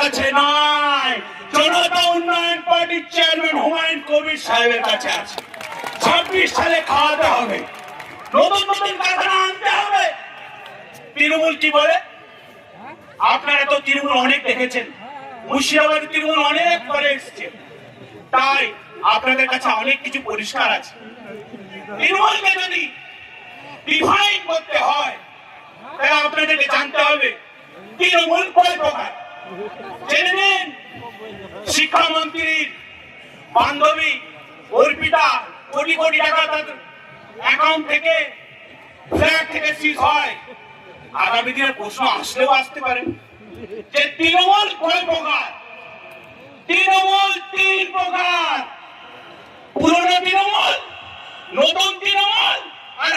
কাছে নয়, জনতা উন্নয়ন পার্টির চেয়ারম্যান হুমায়ুন কবির সাহেবের কাছে আছে। 26 সালে খাওয়াতে হবে, নতুন নতুন কারখানা আনতে হবে। তৃণমূল কি বলে? আপনারা তো তৃণমূল অনেক দেখেছেন, মুর্শিদাবাদ তৃণমূল অনেক করে এসছে, তাই আপনাদের কাছে অনেক কিছু পরিষ্কার আছে। তৃণমূলকে যদি ডিফাইন করতে হয় তাহলে আপনাদেরকে জানতে হবে তৃণমূল কয় প্রকার। জেনে নিন, শিক্ষামন্ত্রীর বান্ধবী অর্পিতা কোটি কোটি টাকা তাদের অ্যাকাউন্ট থেকে ফ্ল্যাট থেকে সিজ হয়। আগামী দিনের প্রশ্ন আসলেও আসতে পারে যে তৃণমূল কয় প্রকার। তৃণমূল 3 প্রকার: পুরনো তৃণমূল, নতুন তৃণমূল আর